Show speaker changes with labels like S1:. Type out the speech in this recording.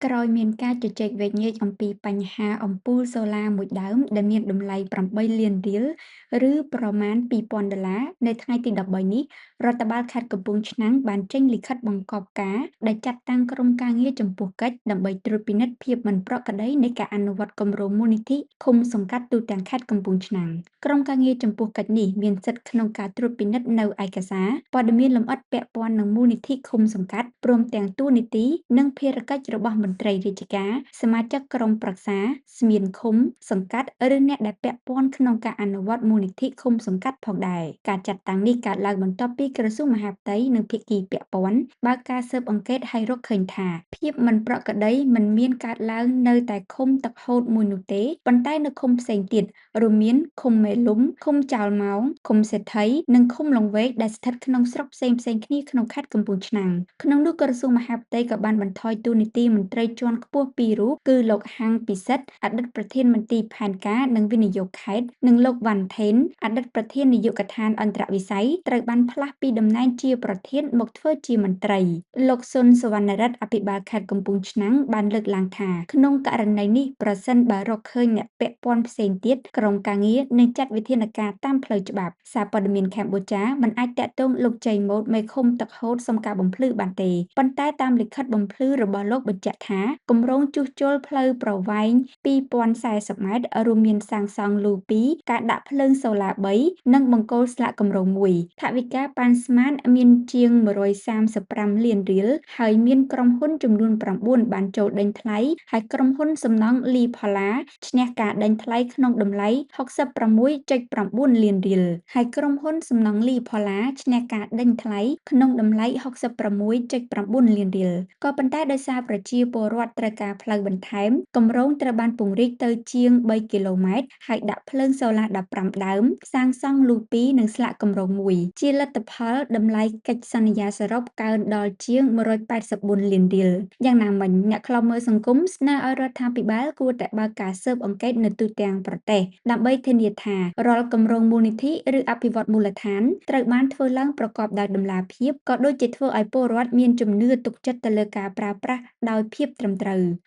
S1: ក្រោយមានការជជែកវែកញែកអំពីបញ្ហាអំពូលសូឡាមួយដើមដែលមានតម្លៃ8 លានរៀលឬប្រមាណ$2,000នៅថ្ងៃទី13នេះរដ្ឋបាលខេត្តកំពង់ឆ្នាំងបានចេញលិខិតបង្គាប់ការដែលចាត់តាំងក្រុមការងារចំពោះកិច្ចដើម្បីត្រួតពិនិត្យភាពមិនប្រក្រតីនៃការអនុវត្តគម្រោងមូលនិធិឃុំសង្កាត់ទូទាំងខេត្តកំពង់ឆ្នាំងក្រុមការងារចំពោះកិច្ចនេះមានសិទ្ធិក្នុងការត្រួតពិនិត្យនូវឯកសារព័ត៌មានលម្អិតពាក់ព័ន្ធនឹងមូលនិធិឃុំសង្កាត់ព្រមទាំងតួនាទីនិងភារកិច្ចរបស់មន្ត្រីរាជការសមាជិកក្រុមប្រឹក្សាស្មៀនឃុំសង្កាត់ឬអ្នកដែលពាក់ព័ន្ធក្នុងការអនុវត្តមូលនិធិឃុំសង្កាត់ផងដែរការចាត់តាំងនេះកើតឡើងបន្ទាប់ពីក្រសួងមហាផ្ទៃនិងភាគីពាក់ព័ន្ធបើកការស៊ើបអង្កេតហើយរកឃើញថាភាពមិនប្រក្រតីមិនមានកើតឡើងនៅតែឃុំទឹកហូតមួយនោះទេប៉ុន្តែនៅឃុំផ្សេងទៀតរួមមានឃុំមេលុំឃុំចោលម៉ោងឃុំសេដ្ឋីនិងឃុំលង្វែកដែលស្ថិតក្នុងស្រុកផ្សេងៗគ្នាក្នុងខេត្តកំពង់ឆ្នាំងក្នុងនោះក្រសួងមហាផ្ទៃក៏បានបន្ថយតួនាទីមន្ត្រីជាន់ខ្ពស់ពីររូបគឺលោកហាំងពិសិដ្ឋអតីតប្រធានមន្ទីរផែនការនិងវិនិយោគខេត្តនិងលោកវ៉ាន់ថេនអតីតប្រធាននាយកដ្ឋានអន្តរវិស័យត្រូវបានផ្លាស់ពីតំណែងជាប្រធានមកធ្វើជាមន្ត្រីលោកសុនសវណ្ណរិទ្ធអភិបាលខេត្តកំពង់ឆ្នាំងបានលើកឡើងថាក្នុងករណីនេះប្រសិនបើរកឃើញអ្នកពាក់ព័ន្ធផ្សេងទៀតក្រុមការងារនឹងចាត់វិធានការតាមផ្លូវច្បាប់សារព័ត៌មានកម្ពុជាមិនអាចតាក់ទងលោកជ័យម៉ូតមេឃុំទឹកហូតសុំការបំភ្លឺបានទេប៉ុន្តែតាមលិខិតបំភ្លឺរបស់លោកបញ្ជាក់ថាគម្រោងជួសជុលផ្លូវប្រវែង2040ម៉ែត្ររួមមានសាងសង់លូ2ការដាក់ភ្លើងសូឡា3និងបង្គោលស្លាកគម្រោង1ថវិកាប៉ាន់ស្មានមានជាង135 លានរៀលហើយមានក្រុមហ៊ុនចំនួន9បានចូលដេញថ្លៃហើយក្រុមហ៊ុនសំណង់លីផល្លាឈ្នះការដេញថ្លៃក្នុងតម្លៃ66.9 លានរៀលហើយក្រុមហ៊ុនសំណង់លីផល្លាឈ្នះការដេញថ្លៃក្នុងតម្លៃ66.9 លានរៀលក៏ប៉ុន្តែដោយសារប្រជាពលរដ្ឋត្រូវការផ្លូវបន្ថែមគម្រោងត្រូវបានពង្រីកទៅជាង3គីឡូម៉ែត្រហើយដាក់ភ្លើងសូឡា15ដើមសាងសង់លូ2និងស្លាកគម្រោង1ជាលទ្ធផលតម្លៃកិច្ចសន្យាសរុបកើនដល់ជាង184 លានរៀលយ៉ាងណាមិញអ្នកខ្លាំមើលសង្គមស្នើឲ្យរដ្ឋាភិបាលគួរតែបើកការស៊ើបអង្កេតនៅទូទាំងប្រទេសដើម្បីធានាថារាល់គម្រោងមូលនិធិឬអភិវឌ្ឍន៍មូលដ្ឋានត្រូវបានធ្វើឡើងប្រកបដោយតម្លាភាពក៏ដូចជាធ្វើឲ្យពលរដ្ឋមានជំនឿទុកចិត្តទៅលើការប្រើប្រាស់ដោយភាពត្រឹមត្រូវ